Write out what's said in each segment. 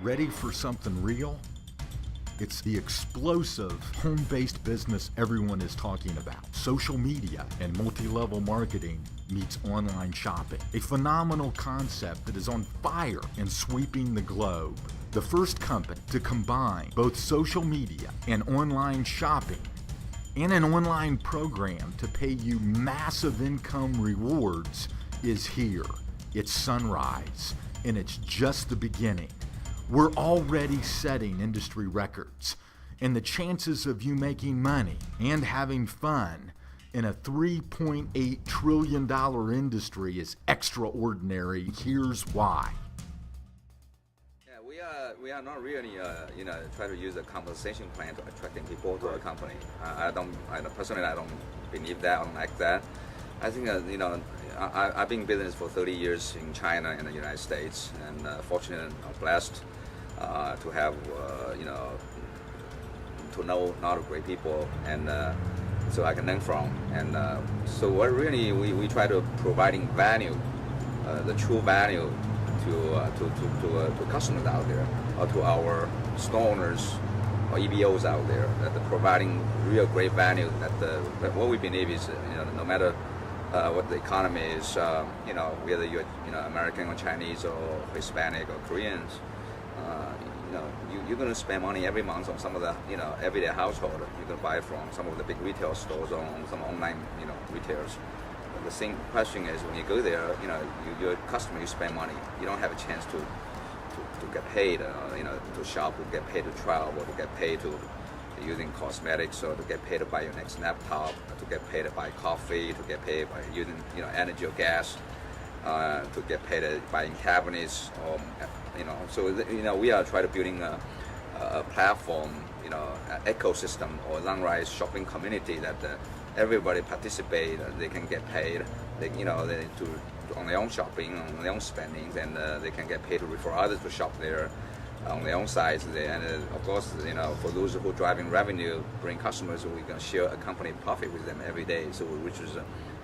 Ready for something real? It's the explosive home-based business everyone is talking about. Social media and multi-level marketing meets online shopping. A phenomenal concept that is on fire and sweeping the globe. The first company to combine both social media and online shopping and an online program to pay you massive income rewards is here. It's Zhunrize, and it's just the beginning. We're already setting industry records, and the chances of you making money and having fun in a $3.8 trillion industry is extraordinary. Here's why. Yeah, we are not really, try to use a compensation plan to attracting people to our company. I personally don't believe that, I don't like that. I think, I've been in business for 30 years in China and the United States, and fortunate and blessed to have, to know a lot of great people, and so I can learn from. And so what really we try to providing value, the true value to customers out there, or to our store owners or EBOs out there, that they're providing real great value. That what we believe is, no matter what the economy is, whether you're American or Chinese or Hispanic or Koreans, you're going to spend money every month on some of the everyday household. You can buy from some of the big retail stores or on some online retailers. The same question is, when you go there, you're a customer, you spend money. You don't have a chance to get paid, to shop, to get paid to travel, or to get paid to using cosmetics, or to get paid to buy your next laptop, to get paid to buy coffee, to get paid by using energy or gas, to get paid to buying cabinets, or so we are trying to building a platform, an ecosystem or Zhunrize shopping community that everybody participate. They can get paid. On their own shopping, on their own spendings, and they can get paid to refer others to shop there on their own sites. And of course, for those who are driving revenue, bring customers, we can share a company profit with them every day. So,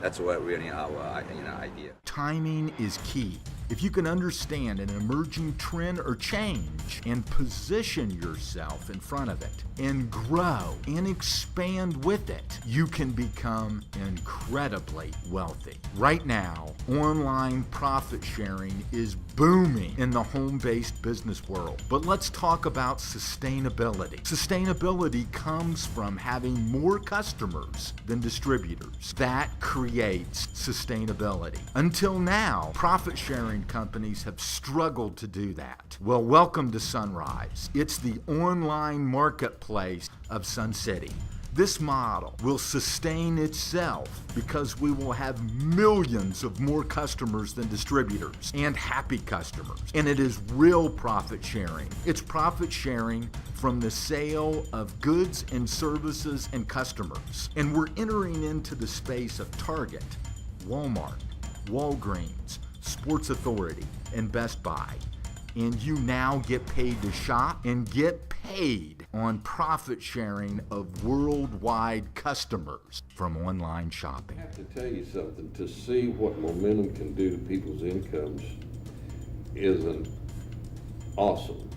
that's what really our idea. Timing is key. If you can understand an emerging trend or change and position yourself in front of it and grow and expand with it, you can become incredibly wealthy. Right now, online profit sharing is booming in the home-based business world. But let's talk about sustainability. Sustainability comes from having more customers than distributors. That creates sustainability. Until now, profit sharing companies have struggled to do that. Well, welcome to Zhunrize. It's the online marketplace of Sun City. This model will sustain itself because we will have millions of more customers than distributors, and happy customers. And it is real profit sharing. It's profit sharing from the sale of goods and services and customers. And we're entering into the space of Target, Walmart, Walgreens, Sports Authority, and Best Buy. And you now get paid to shop and get paid on profit sharing of worldwide customers from online shopping. I have to tell you something. To see what momentum can do to people's incomes is an awesome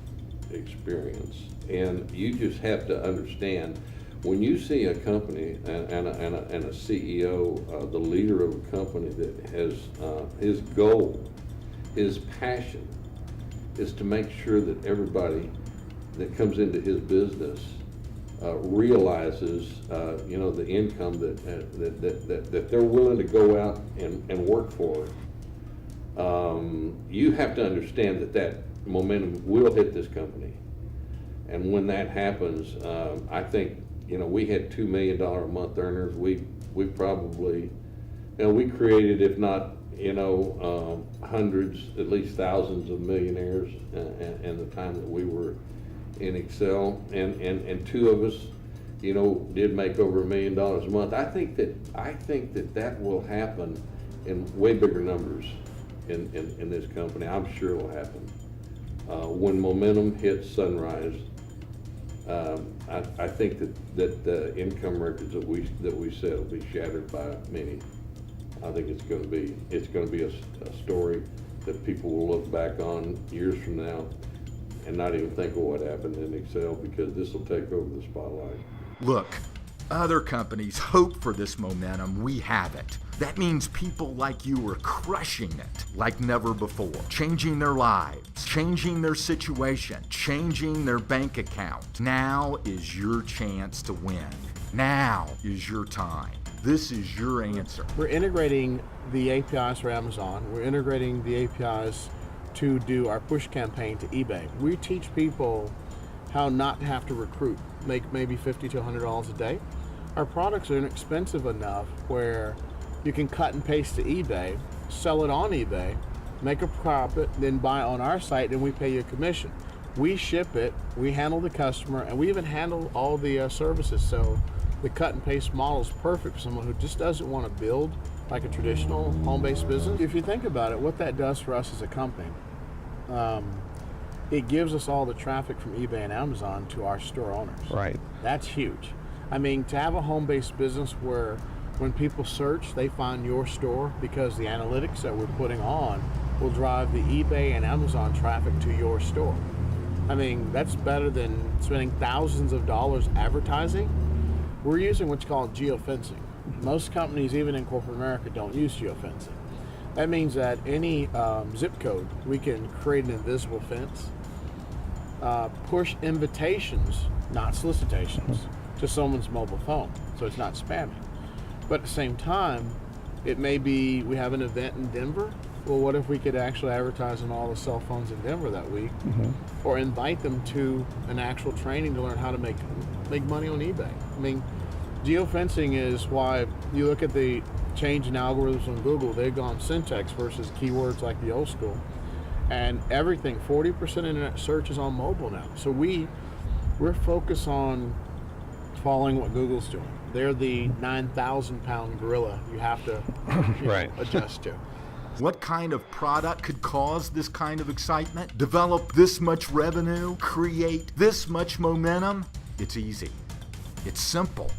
experience. And you just have to understand, when you see a company and a CEO, the leader of a company that has his goal, his passion, is to make sure that everybody that comes into his business realizes, the income that they're willing to go out and work for. You have to understand that momentum will hit this company, and when that happens, I think we had $2 million a month earners. We probably, we created, if not hundreds, at least thousands of millionaires in the time that we were in Excel, and two of us, did make over $1 million a month. I think that will happen in way bigger numbers in this company. I'm sure it will happen. When momentum hits Zhunrize, I think that the income records that we set will be shattered by many. I think it's going to be a story that people will look back on years from now and not even think of what happened in Excel, because this will take over the spotlight. Look, other companies hope for this momentum. We have it. That means people like you are crushing it like never before, changing their lives, changing their situation, changing their bank account. Now is your chance to win. Now is your time. This is your answer. We're integrating the APIs for Amazon. We're integrating the APIs to do our push campaign to eBay. We teach people how not to have to recruit, make maybe $50 to $100 a day. Our products are inexpensive enough where you can cut and paste to eBay, sell it on eBay, make a profit, then buy on our site, and we pay you a commission. We ship it, we handle the customer, and we even handle all the services. So the cut and paste model is perfect for someone who just doesn't want to build like a traditional home-based business. If you think about it, what that does for us as a company, it gives us all the traffic from eBay and Amazon to our store owners. Right. That's huge. I mean, to have a home-based business where when people search, they find your store, because the analytics that we're putting on will drive the eBay and Amazon traffic to your store. I mean, that's better than spending thousands of dollars advertising. We're using what's called geofencing. Most companies, even in corporate America, don't use geofencing. That means that any zip code, we can create an invisible fence, push invitations, not solicitations, to someone's mobile phone, so it's not spamming. But at the same time, it may be we have an event in Denver. Well, what if we could actually advertise on all the cell phones in Denver that week, or invite them to an actual training to learn how to make money on eBay? I mean, geofencing is why you look at the change in algorithms on Google. They've gone syntax versus keywords like the old school, and everything. 40% internet search is on mobile now. So we're focused on following what Google's doing. They're the 9,000-pound gorilla you have to adjust to. What kind of product could cause this kind of excitement? Develop this much revenue? Create this much momentum? It's easy. It's simple.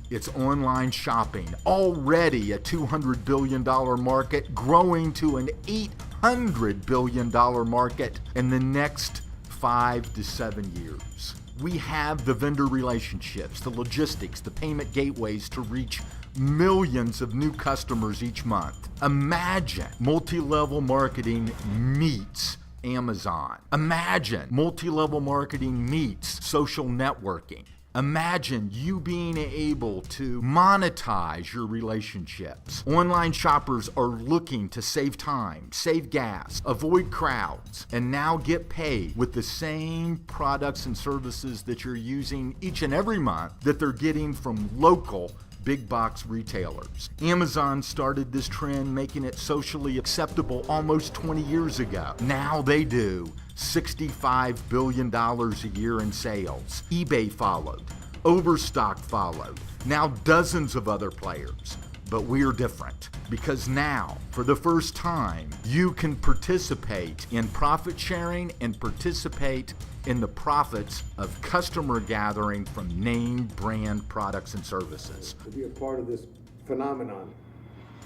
It's online shopping, already a $200 billion market, growing to an $800 billion market in the next 5 to 7 years. We have the vendor relationships, the logistics, the payment gateways to reach millions of new customers each month. Imagine multi-level marketing meets Amazon. Imagine multi-level marketing meets social networking. Imagine you being able to monetize your relationships. Online shoppers are looking to save time, save gas, avoid crowds, and now get paid with the same products and services that you're using each and every month that they're getting from local big box retailers. Amazon started this trend, making it socially acceptable almost 20 years ago. Now they do $65 billion a year in sales. eBay followed. Overstock followed. Now dozens of other players. But we're different, because now, for the first time, you can participate in profit sharing and participate in the profits of customer gathering from name brand products and services. To be a part of this phenomenon,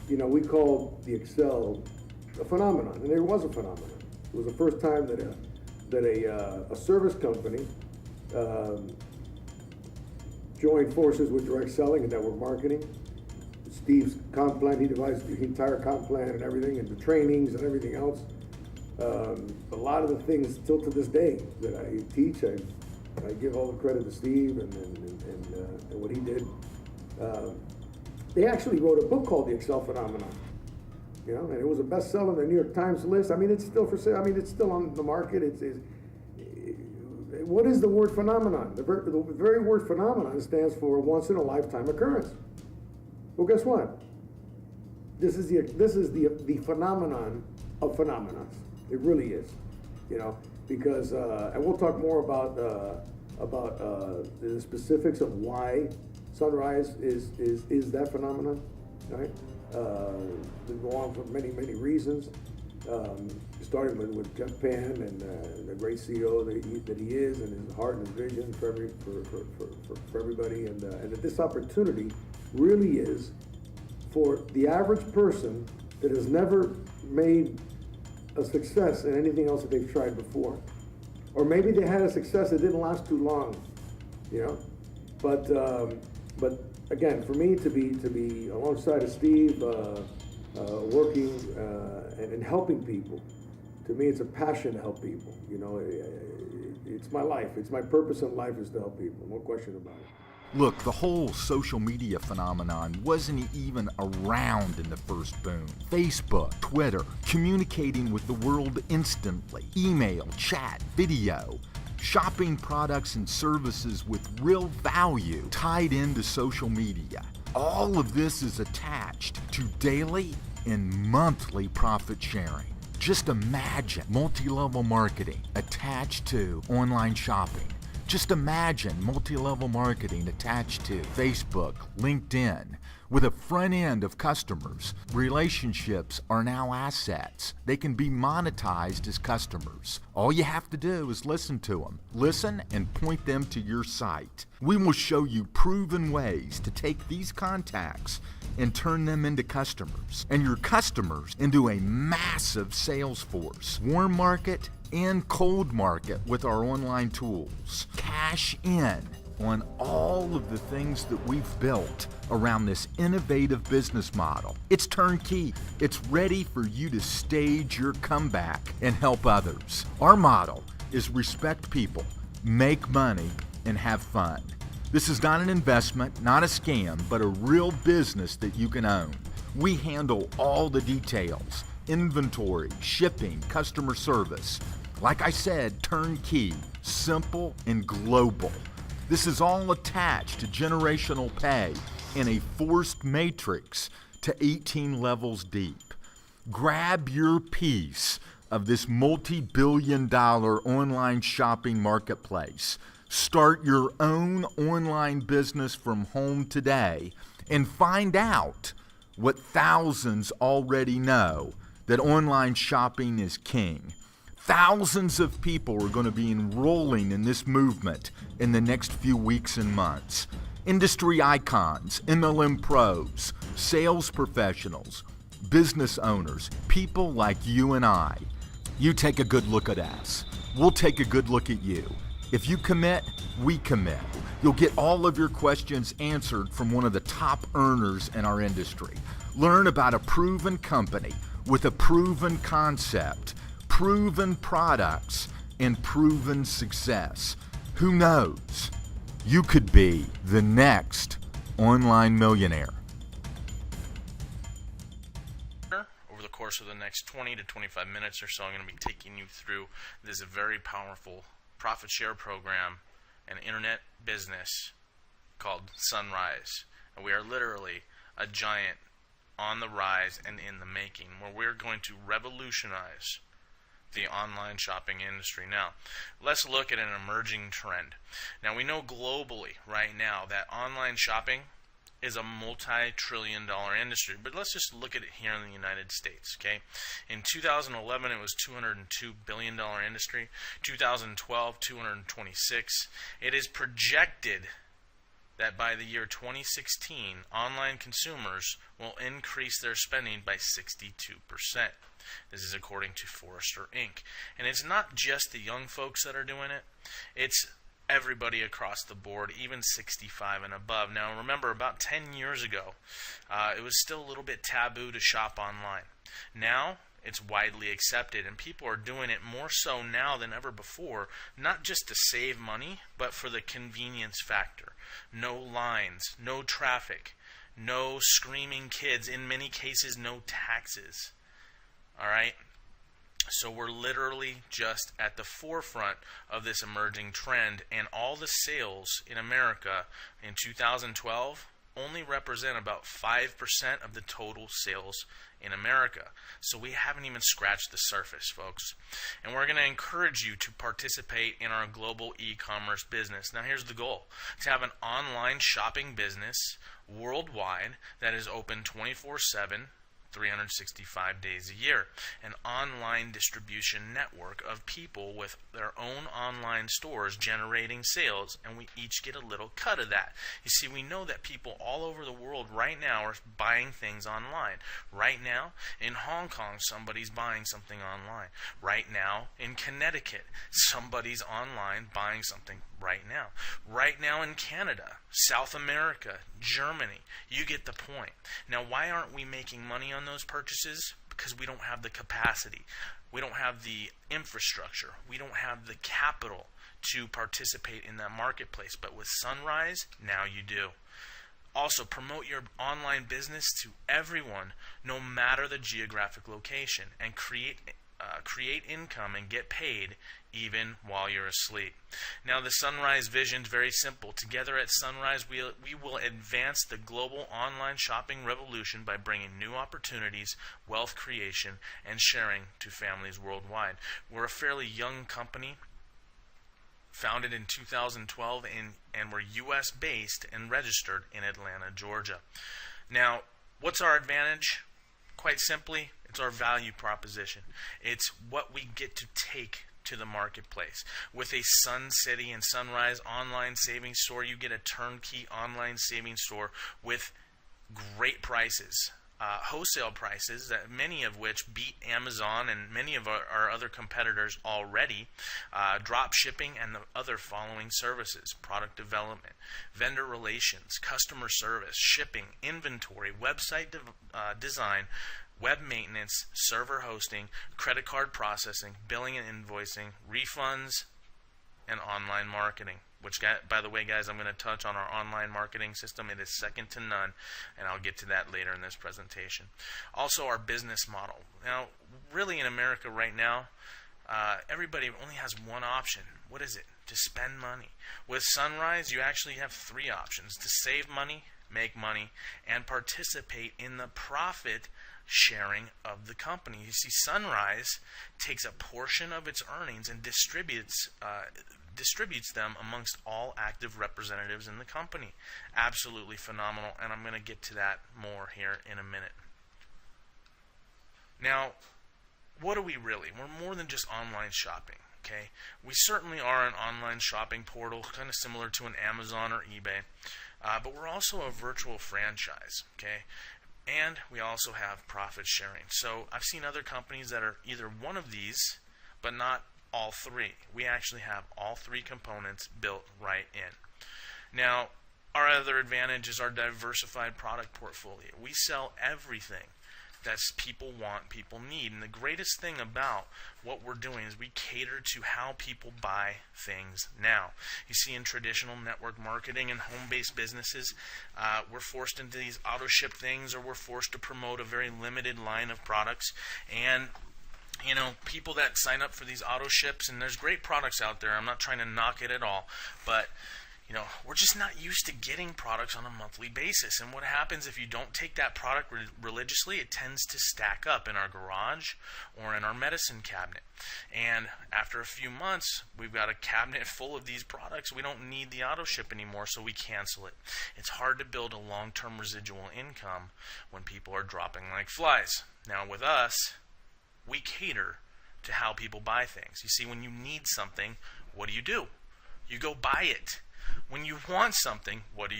you know, we called the Excel a phenomenon, and there was a phenomenon. It was the first time that a service company joined forces with direct selling and network marketing. Steve's comp plan, he devised the entire comp plan and everything, and the trainings and everything else. A lot of the things still to this day that I teach, I give all the credit to Steve and what he did. They actually wrote a book called The Excel Phenomenon. You know, and it was a bestseller on the New York Times list. I mean, it's still for sale. I mean, it's still on the market. What is the word phenomenon? The very word phenomenon stands for once in a lifetime occurrence. Well, guess what? This is the phenomenon of phenomenons. It really is, you know, because and we'll talk more about the specifics of why Zhunrize is that phenomenon, right? They go on for many reasons. Starting with Jeff Pan and the great CEO that he is, and his heart and his vision for everybody, and that this opportunity really is for the average person that has never made a success in anything else that they've tried before. Or maybe they had a success that didn't last too long, you know? But again, for me to be alongside of Steve, working and helping people, to me it's a passion to help people. You know, it's my life. It's my purpose in life is to help people. No question about it. Look, the whole social media phenomenon wasn't even around in the first boom. Facebook, Twitter, communicating with the world instantly, email, chat, video, shopping products and services with real value tied into social media. All of this is attached to daily and monthly profit sharing. Just imagine multi-level marketing attached to online shopping. Just imagine multi-level marketing attached to Facebook, LinkedIn, with a front end of customers. Relationships are now assets. They can be monetized as customers. All you have to do is listen to them. Listen and point them to your site. We will show you proven ways to take these contacts and turn them into customers, and your customers into a massive sales force. Warm market and cold market with our online tools. Cash in on all of the things that we've built around this innovative business model. It's turnkey. It's ready for you to stage your comeback and help others. Our model is respect people, make money, and have fun. This is not an investment, not a scam, but a real business that you can own. We handle all the details: inventory, shipping, customer service. Like I said, turnkey, simple, and global. This is all attached to generational pay in a forced matrix to 18 levels deep. Grab your piece of this multi-billion-dollar online shopping marketplace. Start your own online business from home today and find out what thousands already know, that online shopping is king. Thousands of people are going to be enrolling in this movement in the next few weeks and months. Industry icons, MLM pros, sales professionals, business owners, people like you and I. You take a good look at us. We'll take a good look at you. If you commit, we commit. You'll get all of your questions answered from one of the top earners in our industry. Learn about a proven company with a proven concept, proven products, and proven success. Who knows? You could be the next online millionaire. Over the course of the next 20 to 25 minutes or so, I'm going to be taking you through this very powerful profit share program and internet business called Zhunrize. And we are literally a giant on the rise and in the making, where we're going to revolutionize the online shopping industry. Now, let's look at an emerging trend. Now, we know globally right now that online shopping is a multi-trillion-dollar industry, but let's just look at it here in the United States, okay? In 2011, it was $202 billion industry. 2012, 226. It is projected that by the year 2016, online consumers will increase their spending by 62%. This is according to Forrester Inc. And it's not just the young folks that are doing it. It's everybody across the board, even 65 and above. Now, remember, about 10 years ago, it was still a little bit taboo to shop online. Now, it's widely accepted, and people are doing it more so now than ever before, not just to save money, but for the convenience factor. No lines, no traffic, no screaming kids, in many cases, no taxes. All right? So we're literally just at the forefront of this emerging trend, and all the sales in America in 2012 only represent about 5% of the total sales in America. So we haven't even scratched the surface, folks. And we're going to encourage you to participate in our global e-commerce business. Now, here's the goal: to have an online shopping business worldwide that is open 24/7, 365 days a year. An online distribution network of people with their own online stores generating sales, and we each get a little cut of that. You see, we know that people all over the world right now are buying things online. Right now, in Hong Kong, somebody's buying something online. Right now, in Connecticut, somebody's online buying something right now. Right now in Canada, South America, Germany. You get the point. Now, why aren't we making money on those purchases? Because we don't have the capacity. We don't have the infrastructure. We don't have the capital to participate in that marketplace. But with Zhunrize, now you do. Also, promote your online business to everyone, no matter the geographic location, and create income and get paid even while you're asleep. Now, the Zhunrize vision is very simple. Together at Zhunrize, we will advance the global online shopping revolution by bringing new opportunities, wealth creation, and sharing to families worldwide. We're a fairly young company, founded in 2012, and we're U.S. based and registered in Atlanta, Georgia. Now, what's our advantage? Quite simply, it's our value proposition. It's what we get to take to the marketplace. With a Sun City and Zhunrize online savings store, you get a turnkey online savings store with great prices. Wholesale prices, that many of which beat Amazon and many of our other competitors already, drop shipping and the other following services: product development, vendor relations, customer service, shipping, inventory, website design, web maintenance, server hosting, credit card processing, billing and invoicing, refunds, and online marketing. Which, by the way, guys, I'm going to touch on our online marketing system. It is second to none, and I'll get to that later in this presentation. Also, our business model. Now, really in America right now, everybody only has one option. What is it? To spend money. With Zhunrize, you actually have three options: to save money, make money, and participate in the profit sharing of the company. You see, Zhunrize takes a portion of its earnings and distributes them amongst all active representatives in the company. Absolutely phenomenal, and I'm going to get to that more here in a minute. Now, what are we really? We're more than just online shopping, okay? We certainly are an online shopping portal, kind of similar to an Amazon or eBay, but we're also a virtual franchise, okay? And we also have profit sharing. So I've seen other companies that are either one of these, but not all three. We actually have all three components built right in. Now, our other advantage is our diversified product portfolio. We sell everything that people want, people need. And the greatest thing about what we're doing is we cater to how people buy things now. You see, in traditional network marketing and home-based businesses, we're forced into these auto-ship things, or we're forced to promote a very limited line of products. And you know, people that sign up for these auto ships, and there's great products out there, I'm not trying to knock it at all, but you know, we're just not used to getting products on a monthly basis. And what happens if you don't take that product religiously? It tends to stack up in our garage or in our medicine cabinet. And after a few months, we've got a cabinet full of these products. We don't need the auto ship anymore, so we cancel it. It's hard to build a long-term residual income when people are dropping like flies. Now with us, we cater to how people buy things. You see, when you need something, what do? You go buy it. When you want something, what do?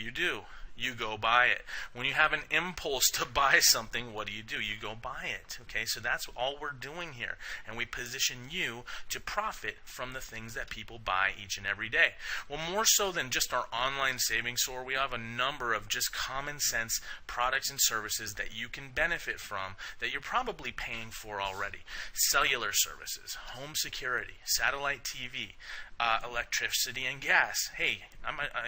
You go buy it. When you have an impulse to buy something, what do? You go buy it. Okay, so that's all we're doing here. And we position you to profit from the things that people buy each and every day. Well, more so than just our online savings store, we have a number of just common sense products and services that you can benefit from that you're probably paying for already. Cellular services, home security, satellite TV, electricity and gas. Hey,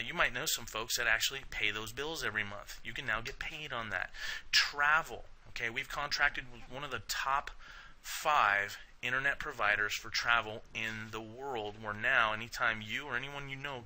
you might know some folks that actually pay those bills every month. You can now get paid on that. Travel. Okay, we've contracted with one of the top 5 internet providers for travel in the world, where now anytime you or anyone you know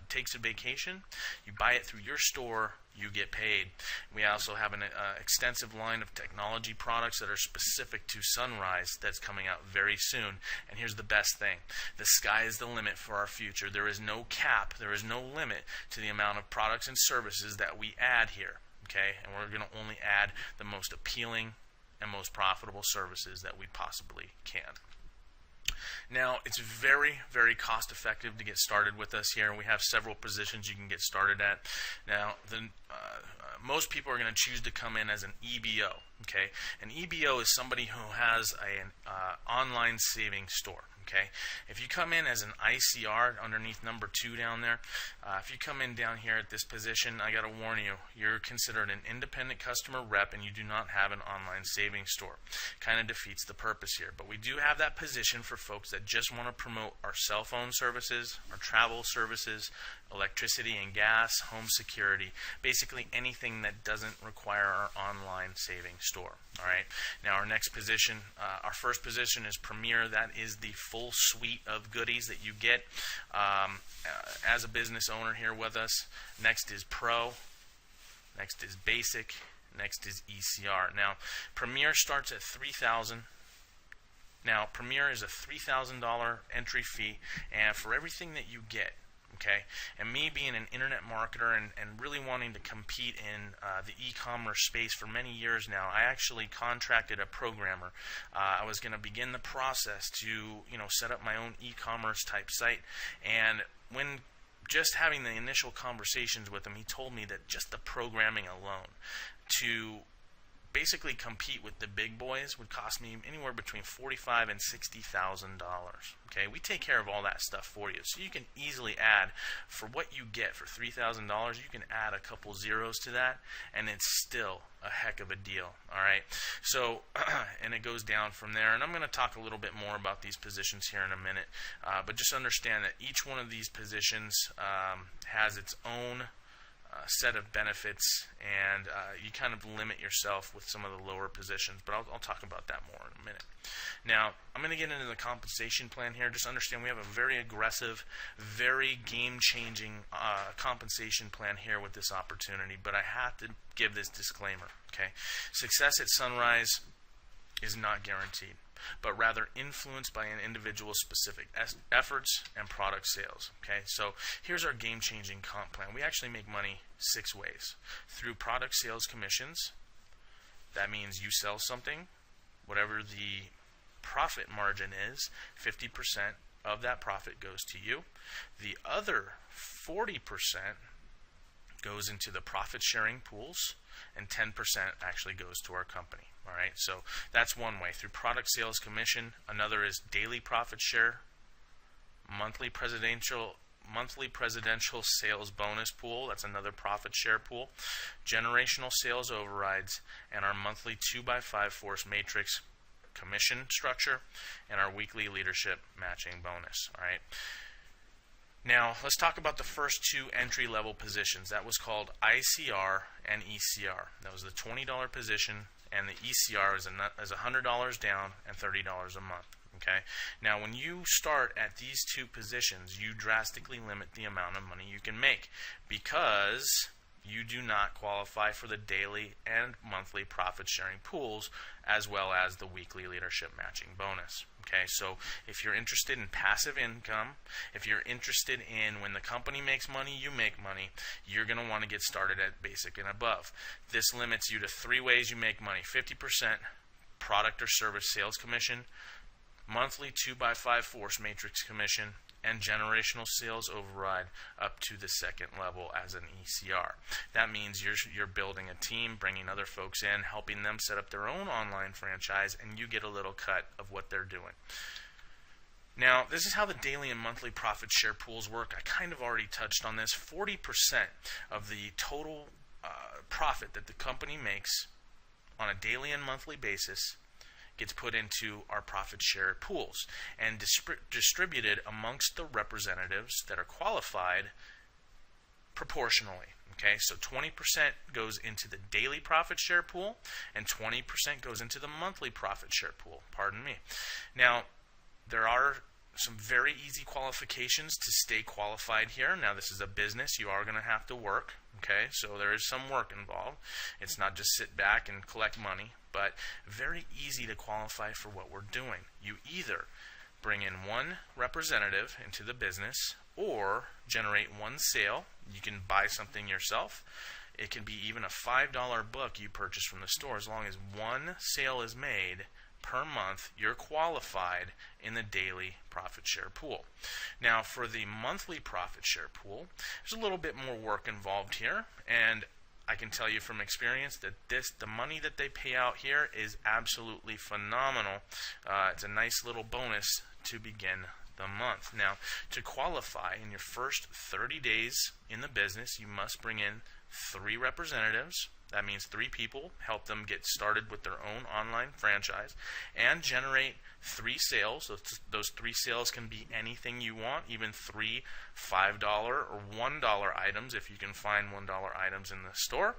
takes a vacation, you buy it through your store, you get paid. We also have an extensive line of technology products that are specific to Zhunrize that's coming out very soon. And here's the best thing. The sky is the limit for our future. There is no cap, there is no limit to the amount of products and services that we add here. Okay? And we're going to only add the most appealing and most profitable services that we possibly can. Now, it's very, very cost effective to get started with us here. We have several positions you can get started at. Now, most people are going to choose to come in as an EBO. Okay, an EBO is somebody who has an online savings store. Okay, if you come in as an ICR underneath number 2 down there, if you come in down here at this position, I got to warn you, you're considered an independent customer rep and you do not have an online savings store. Kind of defeats the purpose here. But we do have that position for folks that just want to promote our cell phone services, our travel services, electricity and gas, home security, basically anything that doesn't require our online savings store. All right. Now our next position, our first position is Premier. That is the full suite of goodies that you get as a business owner here with us. Next is Pro. Next is Basic. Next is ECR. Now Premier starts at $3,000. Now Premier is a $3,000 entry fee, and for everything that you get. Okay, and me being an internet marketer and really wanting to compete in the e-commerce space for many years now, I actually contracted a programmer. I was going to begin the process to set up my own e-commerce type site, and when just having the initial conversations with him, he told me that just the programming alone to basically compete with the big boys would cost me anywhere between $45,000 and $60,000. Okay, we take care of all that stuff for you, so you can easily add, for what you get for $3,000, you can add a couple zeros to that, and it's still a heck of a deal. All right, so and it goes down from there, and I'm going to talk a little bit more about these positions here in a minute, but just understand that each one of these positions has its own set of benefits, and you kind of limit yourself with some of the lower positions, but I'll talk about that more in a minute. Now, I'm going to get into the compensation plan here. Just understand we have a very aggressive, very game-changing compensation plan here with this opportunity, but I have to give this disclaimer. Okay, success at Zhunrize is not guaranteed, but rather influenced by an individual's specific efforts and product sales. Okay, so here's our game-changing comp plan. We actually make money 6 ways. Through product sales commissions. That means you sell something, whatever the profit margin is, 50% of that profit goes to you. The other 40% goes into the profit sharing pools, and 10% actually goes to our company. All right, so that's one way, through product sales commission. Another is daily profit share, monthly presidential sales bonus pool. That's another profit share pool, generational sales overrides, and our monthly 2x5 force matrix commission structure, and our weekly leadership matching bonus. All right. Now, let's talk about the first 2 entry-level positions. That was called ICR and ECR. That was the $20 position, and the ECR is $100 down and $30 a month. Okay. Now, when you start at these 2 positions, you drastically limit the amount of money you can make, because you do not qualify for the daily and monthly profit sharing pools, as well as the weekly leadership matching bonus. Okay, so if you're interested in passive income, if you're interested in when the company makes money, you make money, you're going to want to get started at basic and above. This limits you to 3 ways you make money: 50% product or service sales commission, monthly 2x5 force matrix commission, and generational sales override up to the 2nd level as an ECR. That means you're building a team, bringing other folks in, helping them set up their own online franchise, and you get a little cut of what they're doing. Now, this is how the daily and monthly profit share pools work. I kind of already touched on this. 40% of the total profit that the company makes on a daily and monthly basis gets put into our profit share pools and distributed amongst the representatives that are qualified proportionally. Okay, so 20% goes into the daily profit share pool and 20% goes into the monthly profit share pool. Pardon me. Now, there are some very easy qualifications to stay qualified here. Now, this is a business. You are going to have to work. Okay, so there is some work involved. It's not just sit back and collect money, but very easy to qualify for what we're doing. You either bring in 1 representative into the business or generate 1 sale. You can buy something yourself. It can be even a $5 book you purchase from the store. As long as one sale is made per month, you're qualified in the daily profit share pool. Now, for the monthly profit share pool, there's a little bit more work involved here, and I can tell you from experience that the money that they pay out here is absolutely phenomenal. It's a nice little bonus to begin the month. Now, to qualify in your first 30 days in the business, you must bring in 3 representatives. That means 3 people, help them get started with their own online franchise, and generate 3 sales. Those 3 sales can be anything you want, even 3 $5 or $1 items if you can find $1 items in the store.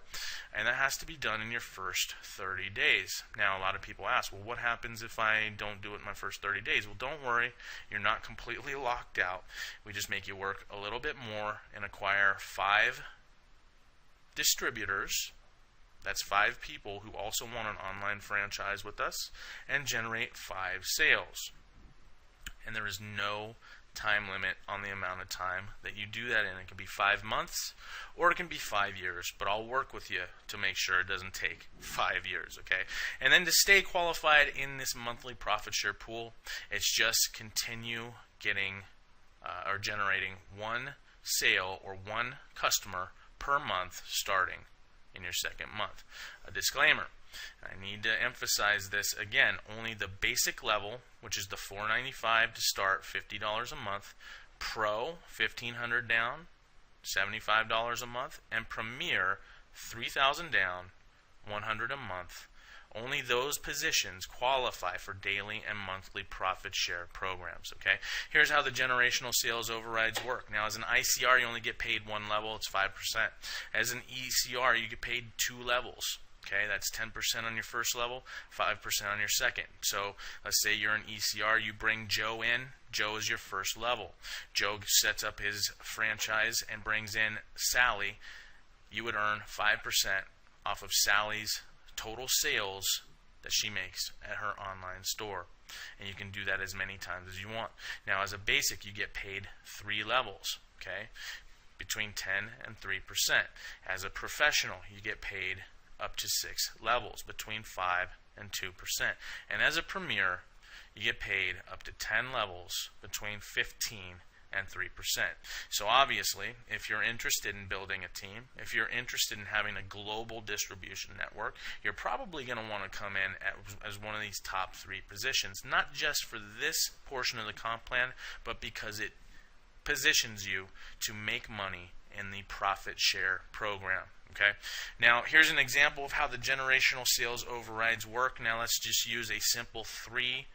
And that has to be done in your first 30 days. Now, a lot of people ask, well, what happens if I don't do it in my first 30 days? Well, don't worry. You're not completely locked out. We just make you work a little bit more and acquire 5 distributors. That's 5 people who also want an online franchise with us, and generate 5 sales. And there is no time limit on the amount of time that you do that in. It can be 5 months or it can be 5 years, but I'll work with you to make sure it doesn't take 5 years, okay? And then to stay qualified in this monthly profit share pool, it's just continue getting or generating 1 sale or 1 customer per month starting in your second month. A disclaimer, I need to emphasize this again, only the basic level, which is the $495 to start, $50 a month, Pro, $1,500 down, $75 a month, and Premier, $3,000 down, $100 a month. Only those positions qualify for daily and monthly profit share programs, okay? Here's how the generational sales overrides work. Now, as an ICR, you only get paid 1 level, it's 5%. As an ECR, you get paid 2 levels, okay? That's 10% on your first level, 5% on your second. So, let's say you're an ECR, you bring Joe in. Joe is your first level. Joe sets up his franchise and brings in Sally. You would earn 5% off of Sally's total sales that she makes at her online store, and you can do that as many times as you want. Now, as a basic, you get paid 3 levels, okay, between 10 and 3%. As a professional, you get paid up to 6 levels, between 5 and 2%. And as a premier, you get paid up to 10 levels, between 15 and 3%. So obviously, if you're interested in building a team, if you're interested in having a global distribution network, you're probably going to want to come in as one of these top 3 positions, not just for this portion of the comp plan, but because it positions you to make money in the profit share program. Okay. Now, here's an example of how the generational sales overrides work. Now, let's just use a simple 3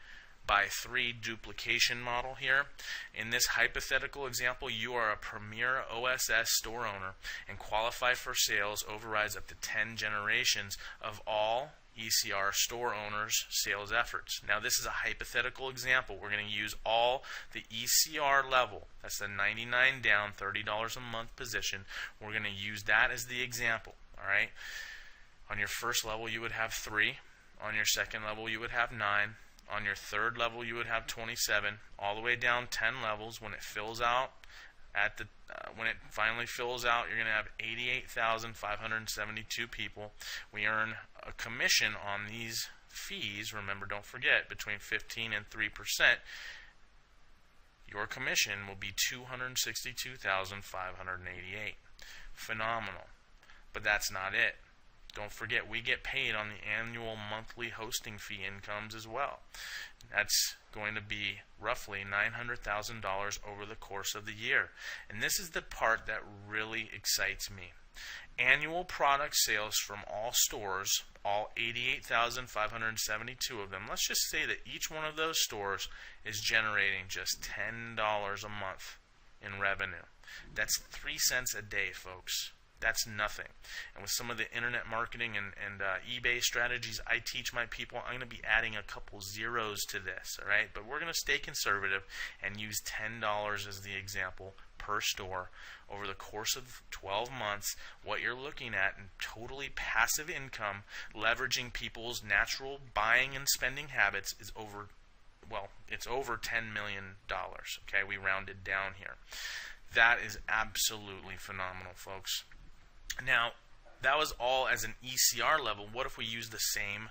by 3 duplication model here. In this hypothetical example, you are a premier OSS store owner and qualify for sales overrides up to 10 generations of all ECR store owners' sales efforts. Now, this is a hypothetical example. We're going to use all the ECR level. That's the 99 down, $30 a month position. We're going to use that as the example. All right. On your first level, you would have 3. On your second level, you would have 9. On your third level, you would have 27, all the way down 10 levels. When it fills out, when it finally fills out, you're going to have 88,572 people. We earn a commission on these fees. Remember, don't forget, between 15 and 3%. Your commission will be $262,588. Phenomenal. But that's not it. Don't forget, we get paid on the annual monthly hosting fee incomes as well. That's going to be roughly $900,000 over the course of the year. And this is the part that really excites me. Annual product sales from all stores, all 88,572 of them, let's just say that each one of those stores is generating just $10 a month in revenue. That's 3 cents a day, folks. That's nothing. And with some of the internet marketing and eBay strategies I teach my people, I'm going to be adding a couple zeros to this, all right? But we're going to stay conservative and use $10 as the example per store over the course of 12 months. What you're looking at in totally passive income, leveraging people's natural buying and spending habits is over, well, it's over $10 million, okay? We rounded down here. That is absolutely phenomenal, folks. Now, that was all as an ECR level. What if we use the same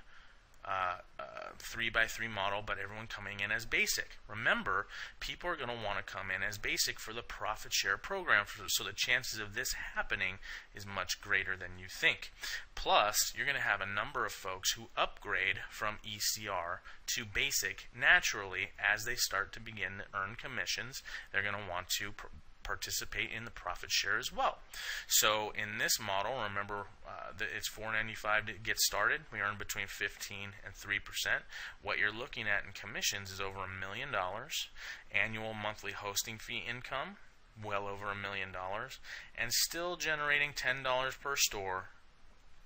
3x3 model, but everyone coming in as basic? Remember, people are going to want to come in as basic for the profit share program, so the chances of this happening is much greater than you think. Plus, you're going to have a number of folks who upgrade from ECR to basic naturally as they start to begin to earn commissions. They're going to want to participate in the profit share as well. So in this model, remember that it's $4.95 to get started. We earn between 15 and 3%. What you're looking at in commissions is over $1 million. Annual monthly hosting fee income, well over $1 million, and still generating $10 per store.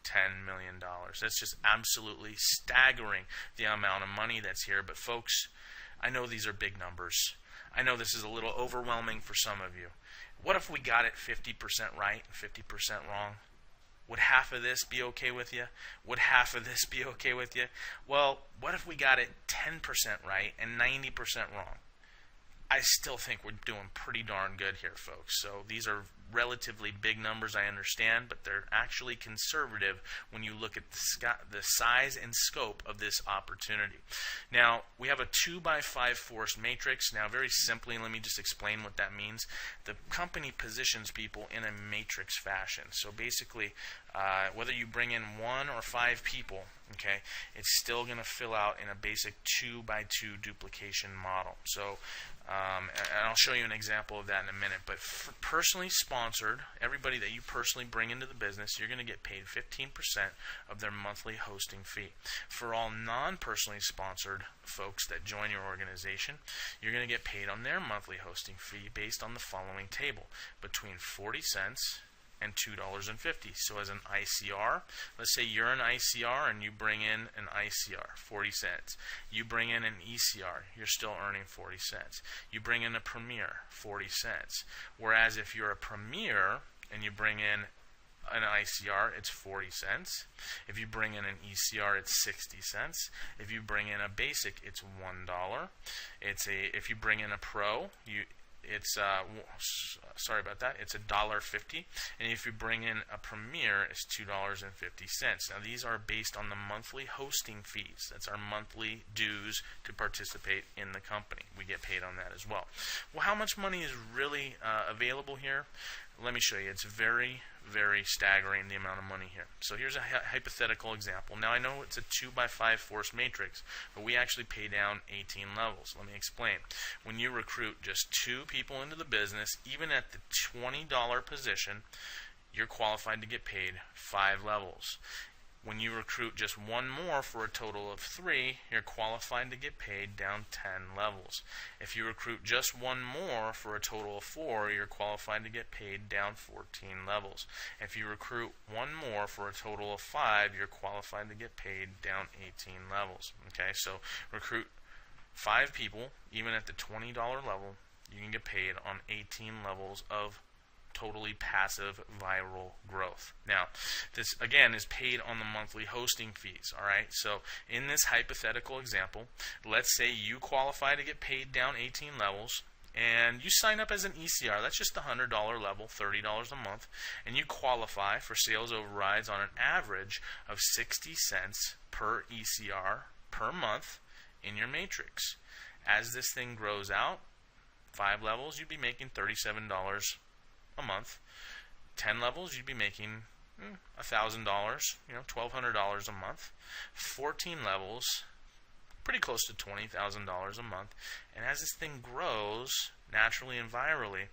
$10 million. That's just absolutely staggering, the amount of money that's here. But folks, I know these are big numbers. I know this is a little overwhelming for some of you. What if we got it 50% right and 50% wrong? Would half of this be okay with you? Would half of this be okay with you? Well, what if we got it 10% right and 90% wrong? I still think we're doing pretty darn good here, folks. So these are relatively big numbers, I understand, but they're actually conservative when you look at the size and scope of this opportunity. Now, we have a 2x5 force matrix. Now, very simply, let me just explain what that means. The company positions people in a matrix fashion. So basically, whether you bring in 1 or 5 people, okay, it's still going to fill out in a basic 2x2 duplication model. So, and I'll show you an example of that in a minute, but for personally sponsored, everybody that you personally bring into the business, you're going to get paid 15% of their monthly hosting fee. For all non-personally sponsored folks that join your organization, you're going to get paid on their monthly hosting fee based on the following table: between 40 cents and $2.50. So as an ICR, let's say you're an ICR and you bring in an ICR, 40 cents. You bring in an ECR, you're still earning 40 cents. You bring in a Premier, 40 cents. Whereas if you're a Premier and you bring in an ICR, it's 40 cents. If you bring in an ECR, it's 60 cents. If you bring in a basic, it's $1. If you bring in a Pro, it's sorry about that, it's $1.50, and if you bring in a Premier, it's $2.50. Now these are based on the monthly hosting fees. That's our monthly dues to participate in the company. We get paid on that as well. Well, how much money is really available here? Let me show you. It's very, very staggering, the amount of money here. So here's a hypothetical example. Now I know it's a 2x5 force matrix, but we actually pay down 18 levels. Let me explain. When you recruit just 2 people into the business, even at the $20 position, you're qualified to get paid 5 levels. When you recruit just 1 more for a total of 3, you're qualified to get paid down 10 levels. If you recruit just 1 more for a total of 4, you're qualified to get paid down 14 levels. If you recruit 1 more for a total of 5, you're qualified to get paid down 18 levels. Okay, so recruit 5 people, even at the $20 level, you can get paid on 18 levels of totally passive viral growth. Now, this again is paid on the monthly hosting fees. All right, so in this hypothetical example, let's say you qualify to get paid down 18 levels, and you sign up as an ECR. That's just the $100 level, $30 a month, and you qualify for sales overrides on an average of 60 cents per ECR per month in your matrix. As this thing grows out, 5 levels, you'd be making $37 a month. 10 levels, you'd be making $1,000, $1,200 a month. 14 levels, pretty close to $20,000 a month. And as this thing grows naturally and virally,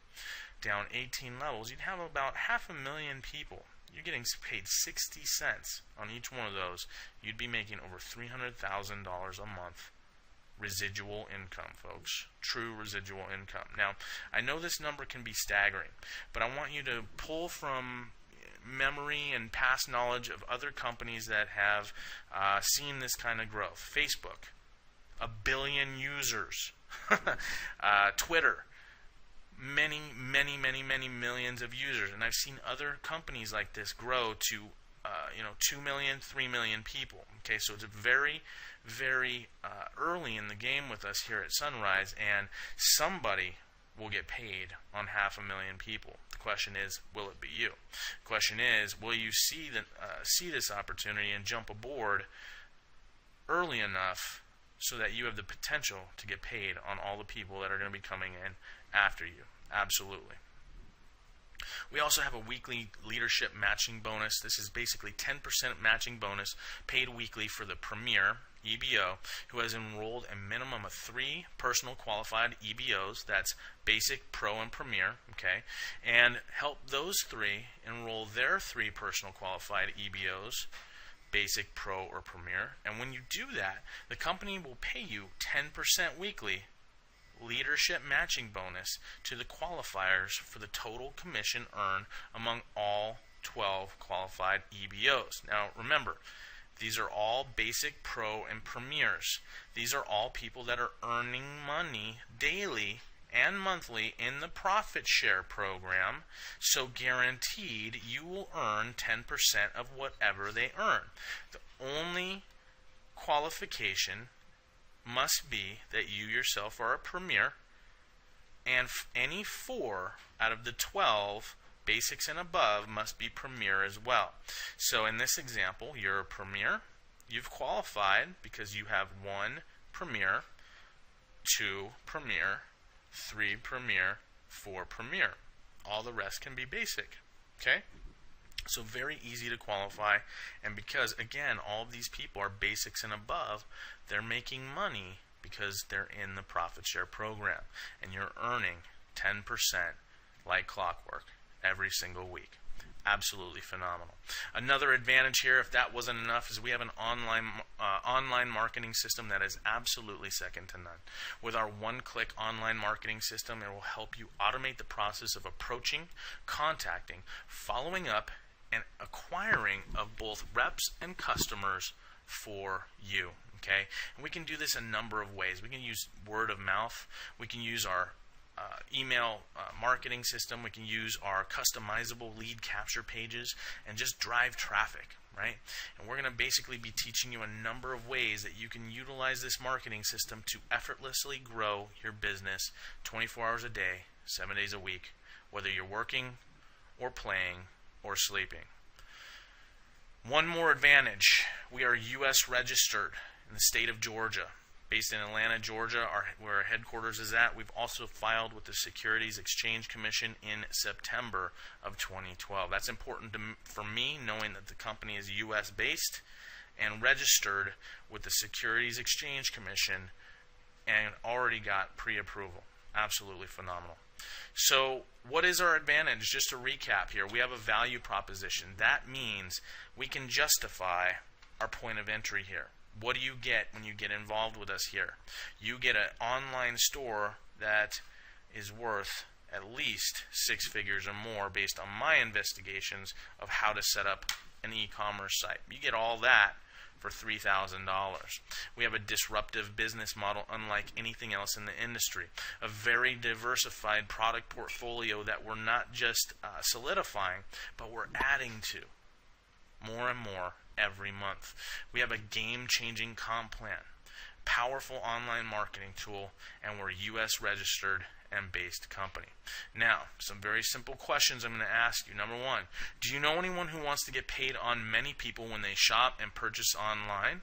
down 18 levels, you'd have about 500,000 people. You're getting paid 60 cents on each one of those. You'd be making over $300,000 a month. Residual income, folks. True residual income. Now, I know this number can be staggering, but I want you to pull from memory and past knowledge of other companies that have seen this kind of growth. Facebook, 1 billion users. Twitter, many millions of users. And I've seen other companies like this grow to 2 million, 3 million people. Okay, so it's a very early in the game with us here at Zhunrize, and somebody will get paid on 500,000 people. The question is, will it be you? The question is, will you see this opportunity and jump aboard early enough so that you have the potential to get paid on all the people that are going to be coming in after you? Absolutely. We also have a weekly leadership matching bonus. This is basically 10% matching bonus paid weekly for the premier EBO who has enrolled a minimum of 3 personal qualified EBOs. That's basic, pro, and premier. Okay, and help those 3 enroll their 3 personal qualified EBOs, basic, pro, or premier. And when you do that, the company will pay you 10% weekly leadership matching bonus to the qualifiers for the total commission earned among all 12 qualified EBOs. Now remember, these are all basic, pro, and premiers. These are all people that are earning money daily and monthly in the profit share program, so guaranteed you will earn 10% of whatever they earn. The only qualification must be that you yourself are a premier, and any 4 out of the 12 basics and above must be premier as well. So in this example, you're a premier. You've qualified because you have 1 premier, 2 premier, 3 premier, 4 premier. All the rest can be basic. Okay? So very easy to qualify, and because, again, all of these people are basics and above, they're making money because they're in the profit share program, and you're earning 10% like clockwork every single week. Absolutely phenomenal. Another advantage here, if that wasn't enough, is we have an online marketing system that is absolutely second to none. With our one-click online marketing system, it will help you automate the process of approaching, contacting, following up, and acquiring of both reps and customers for you. Okay, and we can do this a number of ways. We can use word of mouth. We can use our email marketing system. We can use our customizable lead capture pages and just drive traffic, right? And we're going to basically be teaching you a number of ways that you can utilize this marketing system to effortlessly grow your business 24 hours a day, 7 days a week, whether you're working or playing or sleeping. One more advantage, we are U.S. registered in the state of Georgia. Based in Atlanta, Georgia, where our headquarters is at. We've also filed with the Securities Exchange Commission in September of 2012. That's important for me, knowing that the company is U.S. based and registered with the Securities Exchange Commission and already got pre-approval. Absolutely phenomenal. So what is our advantage? Just to recap here, we have a value proposition. That means we can justify our point of entry here. What do you get when you get involved with us here? You get an online store that is worth at least 6 figures or more based on my investigations of how to set up an e-commerce site. You get all that for $3,000. We have a disruptive business model unlike anything else in the industry. A very diversified product portfolio that we're not just solidifying, but we're adding to more and more every month. We have a game-changing comp plan, powerful online marketing tool, and we're U.S. registered and based company. Now, some very simple questions I'm going to ask you. Number 1, do you know anyone who wants to get paid on many people when they shop and purchase online?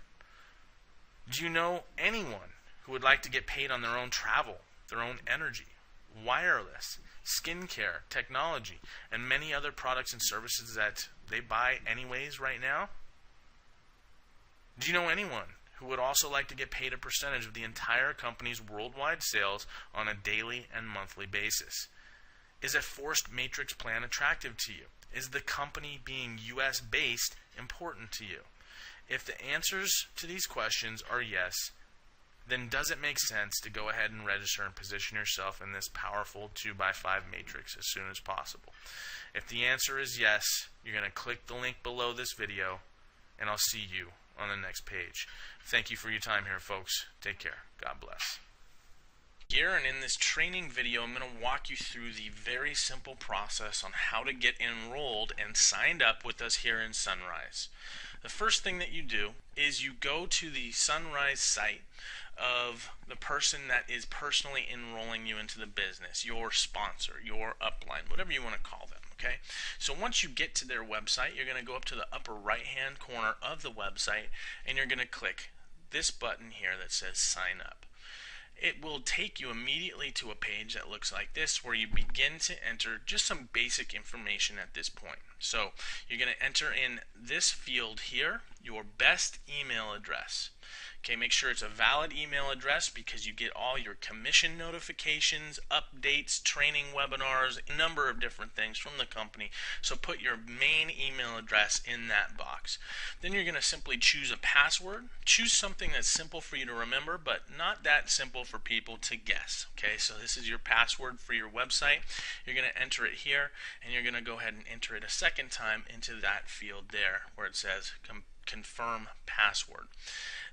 Do you know anyone who would like to get paid on their own travel, their own energy, wireless, skincare, technology, and many other products and services that they buy anyways right now? Do you know anyone who would also like to get paid a percentage of the entire company's worldwide sales on a daily and monthly basis? Is a forced matrix plan attractive to you? Is the company being U.S. based important to you? If the answers to these questions are yes, then does it make sense to go ahead and register and position yourself in this powerful 2x5 matrix as soon as possible? If the answer is yes, you're going to click the link below this video, and I'll see you on the next page. Thank you for your time here, folks. Take care. God bless. Here and in this training video, I'm going to walk you through the very simple process on how to get enrolled and signed up with us here in Zhunrize. The first thing that you do is you go to the Zhunrize site. of the person that is personally enrolling you into the business, your sponsor, your upline, whatever you want to call them. Okay, so once you get to their website, you're going to go up to the upper right hand corner of the website and you're going to click this button here that says sign up. It will take you immediately to a page that looks like this, where you begin to enter just some basic information at this point. So you're going to enter in this field here, your best email address. Okay, make sure it's a valid email address because you get all your commission notifications, updates, training webinars, a number of different things from the company. So put your main email address in that box. Then you're going to simply choose a password. Choose something that's simple for you to remember, but not that simple for people to guess. Okay, so this is your password for your website. You're going to enter it here, and you're going to go ahead and enter it a second time into that field there where it says confirm password.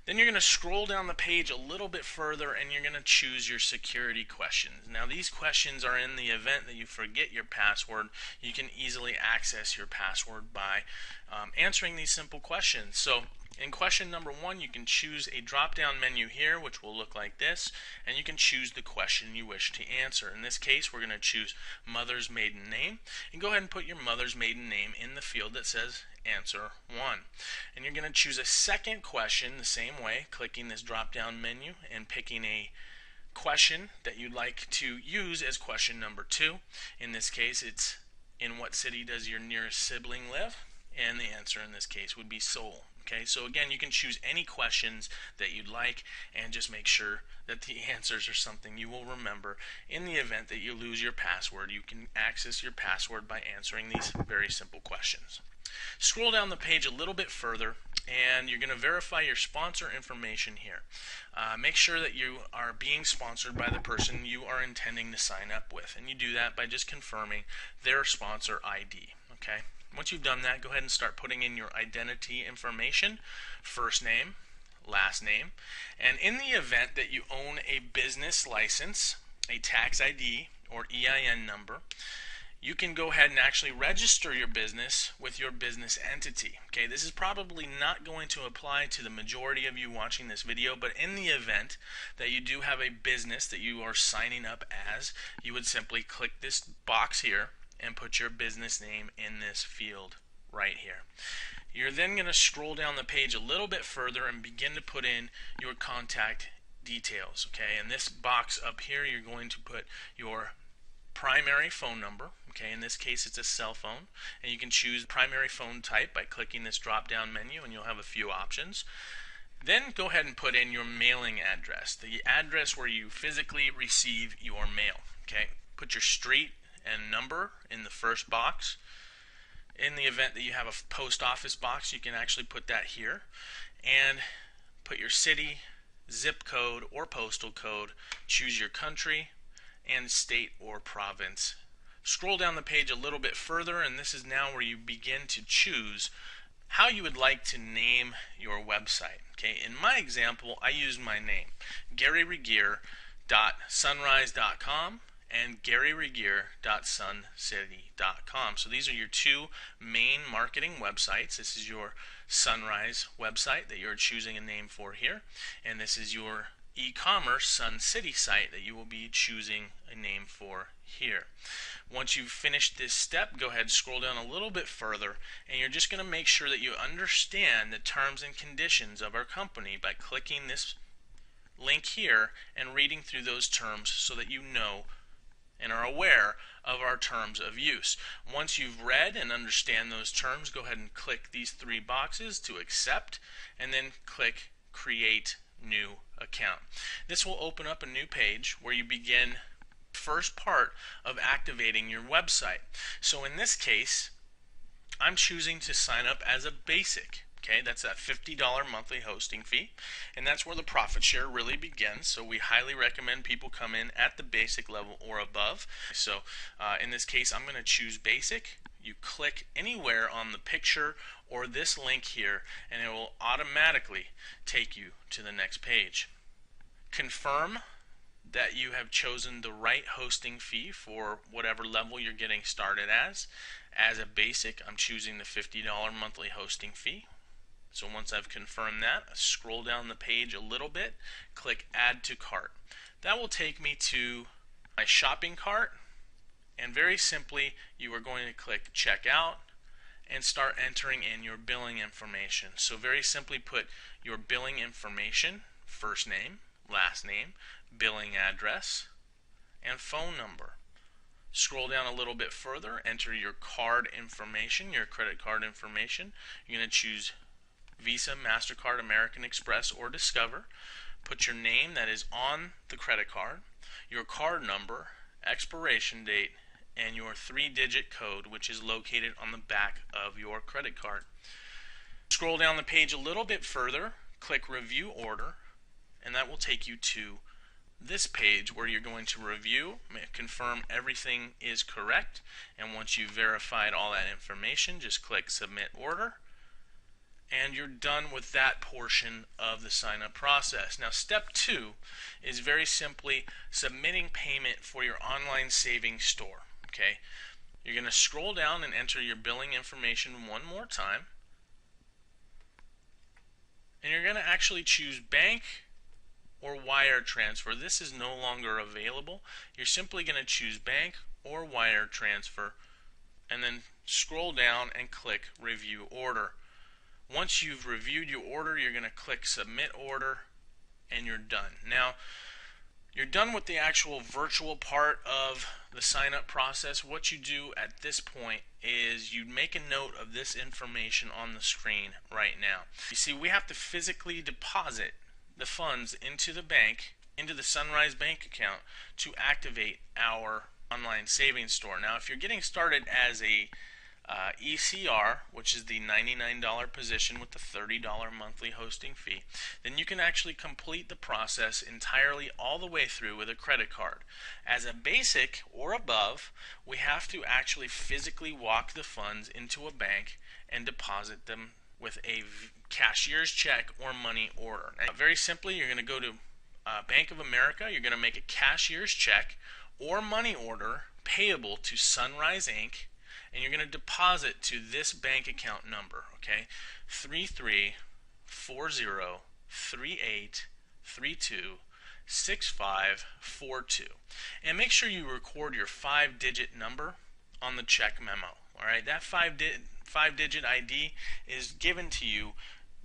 Then you're going to scroll down the page a little bit further and you're going to choose your security questions. Now these questions are in the event that you forget your password. You can easily access your password by answering these simple questions. So in question number 1, you can choose a drop-down menu here, which will look like this, and you can choose the question you wish to answer. In this case, we're going to choose mother's maiden name, and go ahead and put your mother's maiden name in the field that says answer 1. And you're going to choose a second question the same way, clicking this drop-down menu and picking a question that you'd like to use as question number 2. In this case, it's in what city does your nearest sibling live? And the answer in this case would be Seoul. Okay, so again, you can choose any questions that you'd like and just make sure that the answers are something you will remember. In the event that you lose your password, you can access your password by answering these very simple questions. Scroll down the page a little bit further and you're going to verify your sponsor information here. Make sure that you are being sponsored by the person you are intending to sign up with, and you do that by just confirming their sponsor ID. Okay. Once you've done that, go ahead and start putting in your identity information, first name, last name, and in the event that you own a business license, a tax ID, or EIN number, you can go ahead and actually register your business with your business entity. Okay, this is probably not going to apply to the majority of you watching this video, but in the event that you do have a business that you are signing up as, you would simply click this box here and put your business name in this field right here. You're then going to scroll down the page a little bit further and begin to put in your contact details. Okay, in this box up here, you're going to put your primary phone number. Okay, in this case it's a cell phone, and you can choose primary phone type by clicking this drop down menu and you'll have a few options. Then go ahead and put in your mailing address, the address where you physically receive your mail. Okay, put your street and number in the first box. In the event that you have a post office box, you can actually put that here, and put your city, zip code or postal code, choose your country and state or province. Scroll down the page a little bit further, and this is now where you begin to choose how you would like to name your website. Okay, in my example, I used my name, GaryRegier.Zhunrize.com and GaryRegier.SunCity.com. So these are your two main marketing websites. This is your Zhunrize website that you're choosing a name for here, and this is your e-commerce Sun City site that you will be choosing a name for here. Once you've finished this step, go ahead and scroll down a little bit further, and you're just going to make sure that you understand the terms and conditions of our company by clicking this link here and reading through those terms so that you know and are aware of our terms of use. Once you've read and understand those terms, go ahead and click these 3 boxes to accept, and then click Create New Account. This will open up a new page where you begin the first part of activating your website. So in this case, I'm choosing to sign up as a basic. Okay, that's that $50 monthly hosting fee, and that's where the profit share really begins. So we highly recommend people come in at the basic level or above. So in this case, I'm going to choose basic. You click anywhere on the picture or this link here, and it will automatically take you to the next page. Confirm that you have chosen the right hosting fee for whatever level you're getting started as. As a basic, I'm choosing the $50 monthly hosting fee. So once I've confirmed that, I scroll down the page a little bit, click Add to Cart. That will take me to my shopping cart, and very simply, you are going to click Checkout and start entering in your billing information. So very simply put your billing information, first name, last name, billing address, and phone number. Scroll down a little bit further, enter your card information, your credit card information. You're going to choose Visa, MasterCard, American Express, or Discover. Put your name that is on the credit card, your card number, expiration date, and your 3-digit code, which is located on the back of your credit card. Scroll down the page a little bit further, click Review Order, and that will take you to this page where you're going to review, confirm everything is correct, and once you've verified all that information, just click Submit Order, and you're done with that portion of the sign-up process. Now, step 2 is very simply submitting payment for your online savings store. Okay, you're going to scroll down and enter your billing information one more time, and you're going to actually choose bank or wire transfer. This is no longer available. You're simply going to choose bank or wire transfer, and then scroll down and click Review Order. Once you've reviewed your order, you're going to click Submit Order, and you're done. Now, you're done with the actual virtual part of the sign-up process. What you do at this point is you make a note of this information on the screen right now. You see, we have to physically deposit the funds into the bank, into the Zhunrize bank account, to activate our online savings store. Now, if you're getting started as a ECR, which is the $99 position with the $30 monthly hosting fee, then you can actually complete the process entirely all the way through with a credit card. As a basic or above, we have to actually physically walk the funds into a bank and deposit them with a cashier's check or money order. Now, very simply, you're going to go to Bank of America, you're going to make a cashier's check or money order payable to Zhunrize Inc., and you're going to deposit to this bank account number, okay? 334038326542. And make sure you record your 5-digit number on the check memo, all right? That 5-digit ID is given to you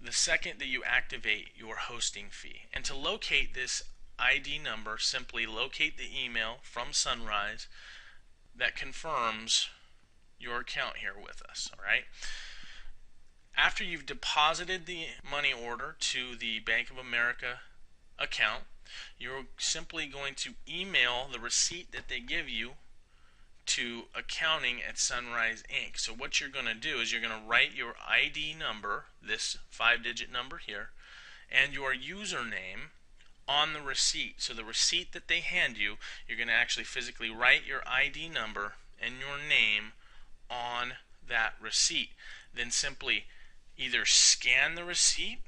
the second that you activate your hosting fee. And to locate this ID number, simply locate the email from Zhunrize that confirms your account here with us, all right? After you've deposited the money order to the Bank of America account, you're simply going to email the receipt that they give you to accounting at Zhunrize Inc. So what you're going to do is you're going to write your ID number, this 5-digit number here, and your username on the receipt. So the receipt that they hand you, you're going to actually physically write your ID number and your name on that receipt. Then simply either scan the receipt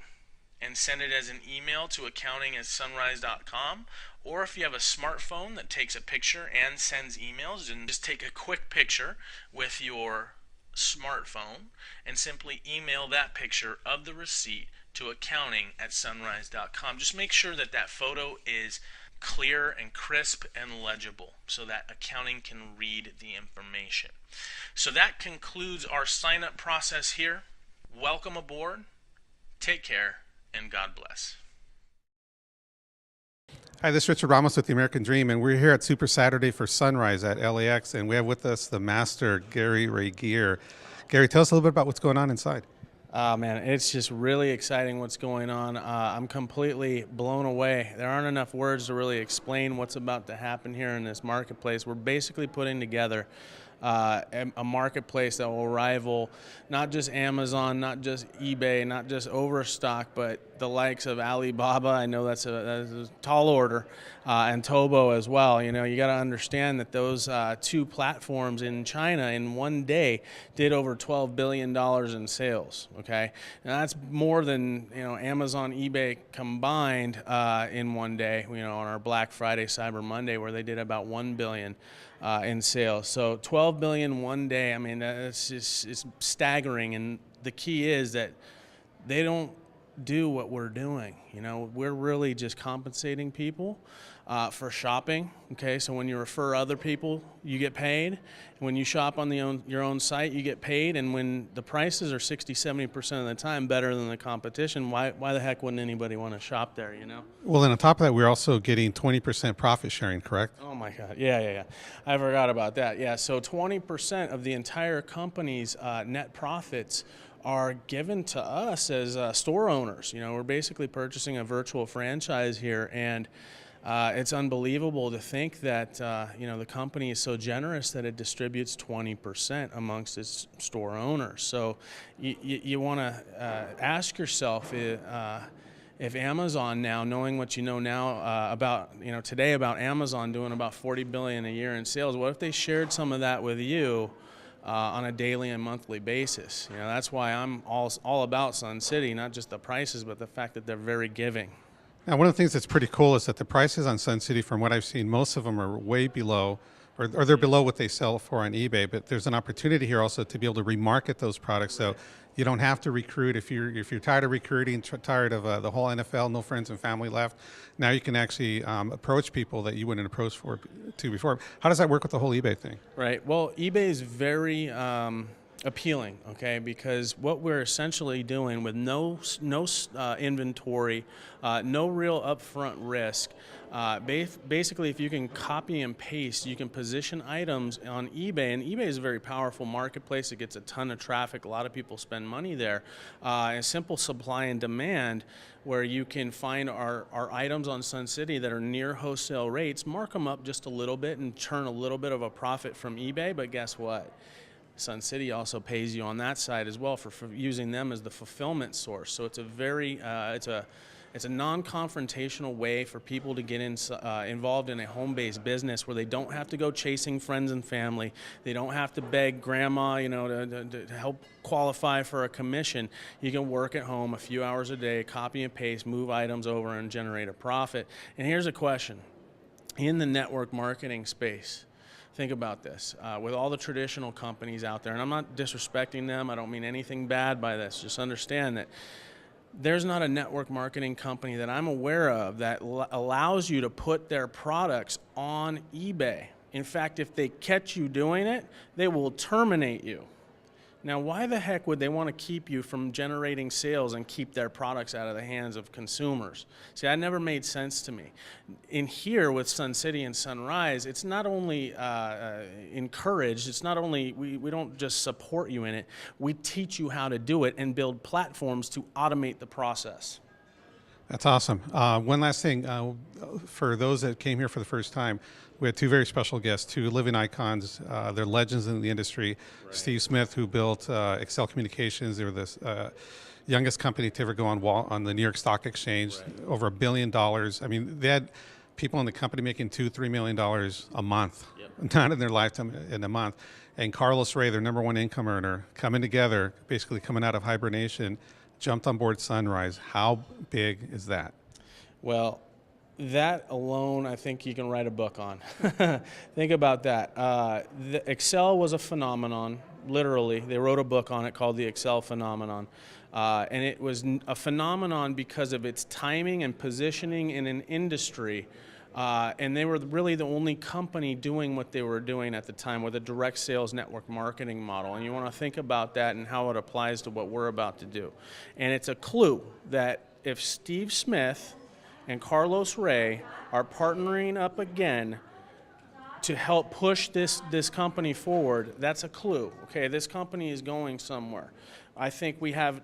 and send it as an email to accounting@zhunrize.com, or if you have a smartphone that takes a picture and sends emails, then just take a quick picture with your smartphone and simply email that picture of the receipt to accounting@zhunrize.com. Just make sure that that photo is clear and crisp and legible so that accounting can read the information. So that concludes our sign-up process here. Welcome aboard. Take care, and God bless. Hi, this is Richard Ramos with the American Dream, and we're here at Super Saturday for Zhunrize at LAX, and we have with us the master, Gary Regier. Gary, tell us a little bit about what's going on inside. Man, it's just really exciting what's going on. I'm completely blown away. There aren't enough words to really explain what's about to happen here in this marketplace. We're basically putting together a marketplace that will rival not just Amazon, not just eBay, not just Overstock, but the likes of Alibaba. I know that's a tall order, and Tobo as well. You know, you got to understand that those two platforms in China in one day did over $12 billion in sales. Okay, and that's more than Amazon, eBay combined in one day. On our Black Friday, Cyber Monday, where they did about $1 billion. In sales. So 12 billion one day. I mean, it's staggering. And the key is that they don't do what we're doing. You know, we're really just compensating people for shopping. Okay, so when you refer other people, you get paid. When you shop on your own site, you get paid. And when the prices are 60-70% of the time better than the competition, why the heck wouldn't anybody want to shop there, you know? Well, and on top of that, we're also getting 20% profit sharing, correct? Oh my God, yeah. I forgot about that. Yeah, so 20% of the entire company's net profits are given to us as store owners. You know, we're basically purchasing a virtual franchise here, and it's unbelievable to think that you know, the company is so generous that it distributes 20% amongst its store owners. So you want to ask yourself if Amazon now, knowing what you know now about, you know, today about Amazon doing about $40 billion a year in sales, what if they shared some of that with you on a daily and monthly basis? You know, that's why I'm all about Sun City, not just the prices, but the fact that they're very giving. Now, one of the things that's pretty cool is that the prices on Sun City, from what I've seen, most of them are way below, or they're below what they sell for on eBay. But there's an opportunity here also to be able to remarket those products, so you don't have to recruit. If you're tired of recruiting, tired of the whole NFL, no friends and family left, now you can actually approach people that you wouldn't approach to before. How does that work with the whole eBay thing? Right. Well, eBay is very appealing, okay, because what we're essentially doing with no inventory, no real upfront risk. Basically, if you can copy and paste, you can position items on eBay, and eBay is a very powerful marketplace. It gets a ton of traffic. A lot of people spend money there. A simple supply and demand, where you can find our items on Sun City that are near wholesale rates, mark them up just a little bit, and turn a little bit of a profit from eBay. But guess what? Sun City also pays you on that side as well for using them as the fulfillment source. So it's a very it's a non-confrontational way for people to get involved in a home-based business where they don't have to go chasing friends and family. They don't have to beg grandma, you know, to help qualify for a commission. You can work at home a few hours a day, copy and paste, move items over, and generate a profit. And here's a question. In the network marketing space, think about this. With all the traditional companies out there, and I'm not disrespecting them, I don't mean anything bad by this, just understand that there's not a network marketing company that I'm aware of that allows you to put their products on eBay. In fact, if they catch you doing it, they will terminate you. Now, why the heck would they want to keep you from generating sales and keep their products out of the hands of consumers? See, that never made sense to me. In here with Sun City and Zhunrize, it's not only encouraged, it's not only, we don't just support you in it, we teach you how to do it and build platforms to automate the process. That's awesome. One last thing, for those that came here for the first time, we had two very special guests, two living icons. They're legends in the industry. Right. Steve Smith, who built Excel Communications. They were the youngest company to ever go on the New York Stock Exchange, right. Over $1 billion. I mean, they had people in the company making $2-3 million a month, yep. Not in their lifetime, in a month. And Carlos Ray, their #1 income earner, coming together, basically coming out of hibernation, jumped on board Zhunrize. How big is that? Well, that alone, I think you can write a book on. Think about that. The Excel was a phenomenon, literally. They wrote a book on it called The Excel Phenomenon. And it was a phenomenon because of its timing and positioning in an industry. And they were really the only company doing what they were doing at the time with a direct sales network marketing model. And you want to think about that and how it applies to what we're about to do. And it's a clue that if Steve Smith and Carlos Ray are partnering up again to help push this company forward, that's a clue. Okay, this company is going somewhere. I think we have,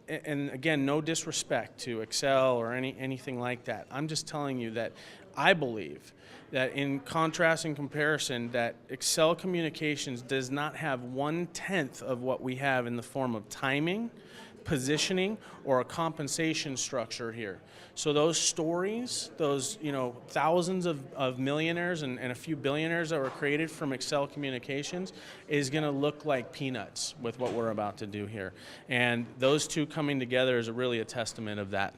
and again, no disrespect to Excel or anything like that. I'm just telling you that I believe that in contrast and comparison, that Excel Communications does not have 1/10 of what we have in the form of timing, positioning, or a compensation structure here. So those stories, those thousands of millionaires and a few billionaires that were created from Excel Communications is going to look like peanuts with what we're about to do here. And those two coming together is really a testament of that.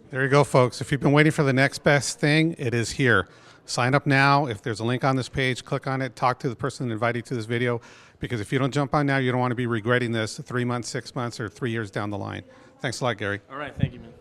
There you go, folks. If you've been waiting for the next best thing, it is here. Sign up now. If there's a link on this page, click on it, talk to the person that invited you to this video, because if you don't jump on now, you don't want to be regretting this 3 months, 6 months, or 3 years down the line. Thanks a lot, Gary. All right, thank you, man.